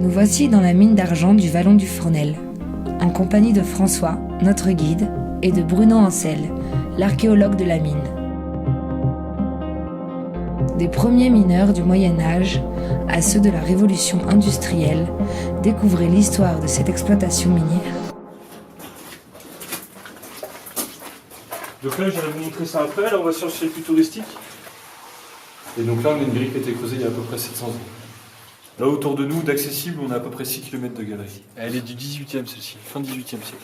Nous voici dans la mine d'argent du Vallon du Fournel, en compagnie de François, notre guide, et de Bruno Ancel, l'archéologue de la mine. Des premiers mineurs du Moyen-Âge à ceux de la Révolution industrielle, découvrez l'histoire de cette exploitation minière. Donc là, j'allais vous montrer ça après. Là, on va sur le circuit touristique. Et donc là, on a une grille qui a été creusée il y a à peu près 700 ans. Là, autour de nous, d'accessible, on a à peu près 6 km de galerie. Elle est du 18e, celle-ci, fin 18e siècle.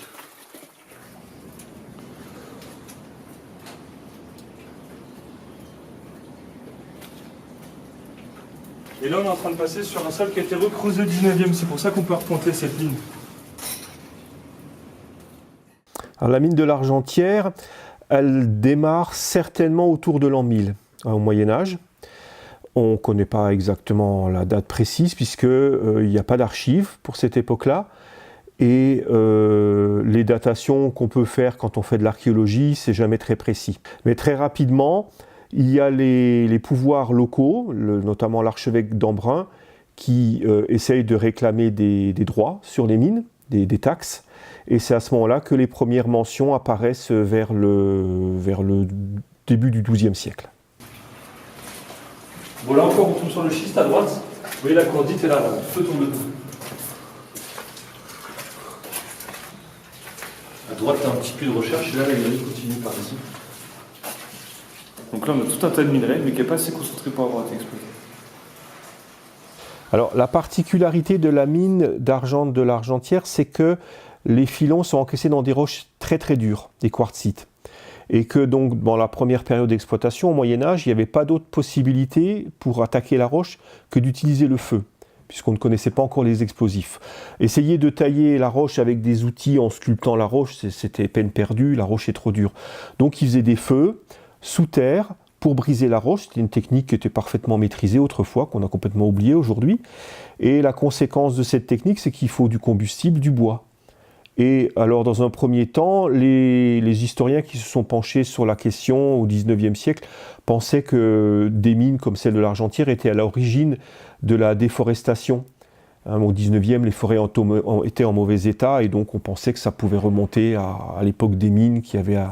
Et là, on est en train de passer sur un sol qui a été recreusé au 19e. C'est pour ça qu'on peut repointer cette ligne. Alors, la mine de l'Argentière, elle démarre certainement autour de l'an 1000, au Moyen-Âge. On ne connaît pas exactement la date précise puisqu'il n'y a pas d'archives pour cette époque-là. Et les datations qu'on peut faire quand on fait de l'archéologie, c'est jamais très précis. Mais très rapidement, il y a les pouvoirs locaux, notamment l'archevêque d'Embrun, qui essaye de réclamer des droits sur les mines, des taxes. Et c'est à ce moment-là que les premières mentions apparaissent vers le début du XIIe siècle. Bon, là encore, on tombe sur le schiste à droite. Vous voyez, la courdite est là, tout autour de nous. À droite, il y a un petit puits de recherche, et là, la galerie continue par ici. Donc là, on a tout un tas de minerais, mais qui n'est pas assez concentré pour avoir été exploité. Alors, la particularité de la mine d'argent de l'Argentière, c'est que les filons sont encaissés dans des roches très très dures, des quartzites. Et que donc, dans la première période d'exploitation, au Moyen-Âge, il n'y avait pas d'autre possibilité pour attaquer la roche que d'utiliser le feu, puisqu'on ne connaissait pas encore les explosifs. Essayer de tailler la roche avec des outils en sculptant la roche, c'était peine perdue, la roche est trop dure. Donc ils faisaient des feux sous terre pour briser la roche. C'était une technique qui était parfaitement maîtrisée autrefois, qu'on a complètement oubliée aujourd'hui. Et la conséquence de cette technique, c'est qu'il faut du combustible, du bois. Et alors, dans un premier temps, les historiens qui se sont penchés sur la question au XIXe siècle pensaient que des mines comme celle de l'Argentière étaient à l'origine de la déforestation. Au XIXe, les forêts étaient en mauvais état et donc on pensait que ça pouvait remonter à l'époque des mines qui avaient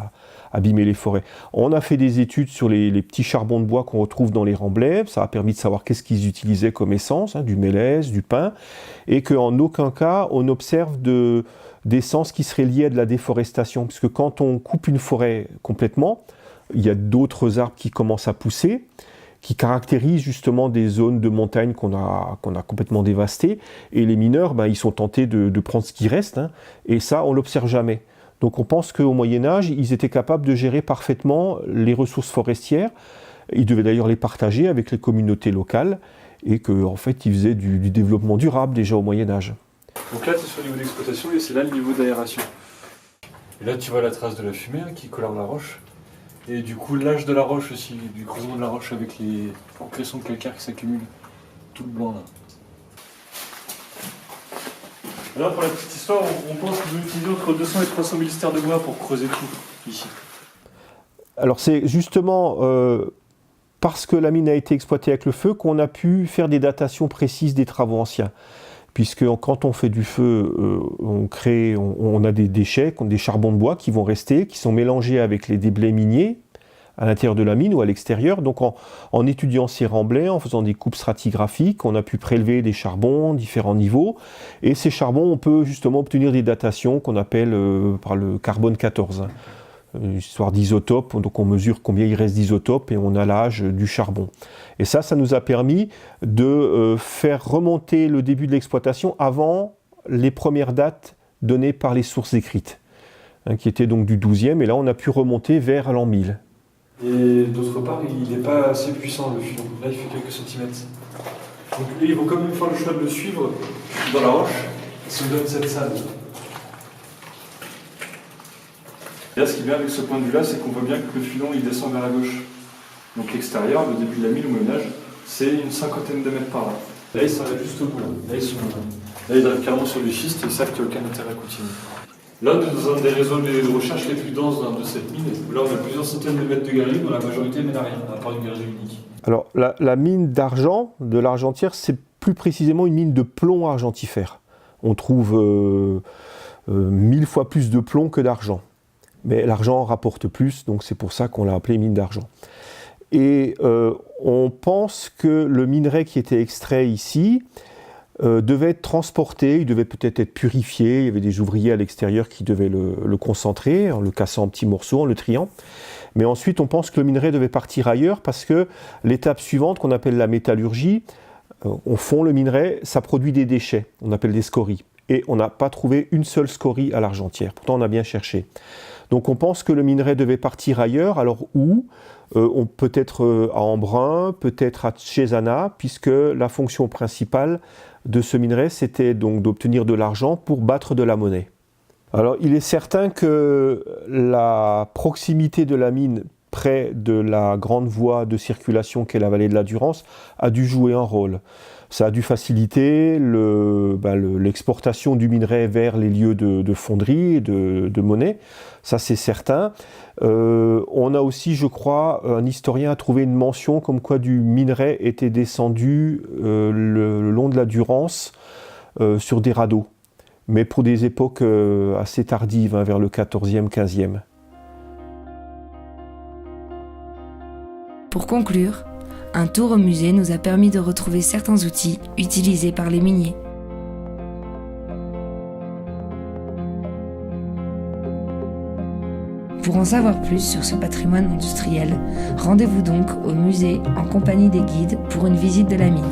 abîmé les forêts. On a fait des études sur les petits charbons de bois qu'on retrouve dans les remblais. Ça a permis de savoir qu'est-ce qu'ils utilisaient comme essence, du mélèze, du pin, et qu'en aucun cas on observe d'essence qui serait liée à de la déforestation. Puisque quand on coupe une forêt complètement, il y a d'autres arbres qui commencent à pousser, qui caractérisent justement des zones de montagne qu'on a complètement dévastées. Et les mineurs, ils sont tentés de prendre ce qui reste, et ça, on ne l'observe jamais. Donc on pense qu'au Moyen-Âge, ils étaient capables de gérer parfaitement les ressources forestières. Ils devaient d'ailleurs les partager avec les communautés locales, et qu'en fait, ils faisaient du développement durable déjà au Moyen-Âge. Donc là, tu es sur le niveau d'exploitation et c'est là le niveau d'aération. Et là, tu vois la trace de la fumée qui colore la roche. Et du coup, l'âge de la roche aussi, du creusement de la roche avec les caissons de calcaire qui s'accumulent. Tout le blanc là. Alors pour la petite histoire, on pense qu'ils ont utilisé entre 200 et 300 000 stères de bois pour creuser tout ici. Alors c'est justement parce que la mine a été exploitée avec le feu qu'on a pu faire des datations précises des travaux anciens. Puisque quand on fait du feu, on a des déchets, des charbons de bois qui vont rester, qui sont mélangés avec les déblais miniers à l'intérieur de la mine ou à l'extérieur. Donc en étudiant ces remblais, en faisant des coupes stratigraphiques, on a pu prélever des charbons, différents niveaux. Et ces charbons, on peut justement obtenir des datations qu'on appelle par le carbone 14. Une histoire d'isotope, donc on mesure combien il reste d'isotopes et on a l'âge du charbon. Et ça nous a permis de faire remonter le début de l'exploitation avant les premières dates données par les sources écrites, qui étaient donc du 12e, et là on a pu remonter vers l'an 1000. Et d'autre part, il n'est pas assez puissant le filon, là il fait quelques centimètres. Donc il vaut quand même faire le choix de le suivre dans la roche, ça nous donne cette salle. Et là, ce qui est bien avec ce point de vue-là, c'est qu'on voit bien que le filon il descend vers la gauche. Donc l'extérieur, le début de la mine au Moyen-Âge, c'est une cinquantaine de mètres par là. Là, ils s'arrêtent juste au bout. Là, ils arrivent carrément sur du schiste et ils savent qu'il n'y a aucun intérêt à continuer. Là, dans un des réseaux de recherche les plus denses de cette mine, là, on a plusieurs centaines de mètres de galeries, dont la majorité mène à rien, à part une galerie unique. Alors, la mine d'argent de l'Argentière, c'est plus précisément une mine de plomb argentifère. On trouve 1000 fois plus de plomb que d'argent. Mais l'argent rapporte plus, donc c'est pour ça qu'on l'a appelé mine d'argent. Et on pense que le minerai qui était extrait ici devait être transporté, il devait peut-être être purifié, il y avait des ouvriers à l'extérieur qui devaient le concentrer, en le cassant en petits morceaux, en le triant. Mais ensuite, on pense que le minerai devait partir ailleurs parce que l'étape suivante, qu'on appelle la métallurgie, on fond le minerai, ça produit des déchets, on appelle des scories. Et on n'a pas trouvé une seule scorie à l'Argentière, pourtant on a bien cherché. Donc on pense que le minerai devait partir ailleurs, alors où peut-être à Embrun, peut-être à Cesana, puisque la fonction principale de ce minerai, c'était donc d'obtenir de l'argent pour battre de la monnaie. Alors il est certain que la proximité de la mine près de la grande voie de circulation qu'est la vallée de la Durance a dû jouer un rôle. Ça a dû faciliter l'exportation du minerai vers les lieux de fonderie et de monnaie, ça c'est certain. On a aussi, je crois, un historien a trouvé une mention comme quoi du minerai était descendu le long de la Durance sur des radeaux, mais pour des époques assez tardives, vers le 14e, 15e. Pour conclure, un tour au musée nous a permis de retrouver certains outils utilisés par les miniers. Pour en savoir plus sur ce patrimoine industriel, rendez-vous donc au musée en compagnie des guides pour une visite de la mine.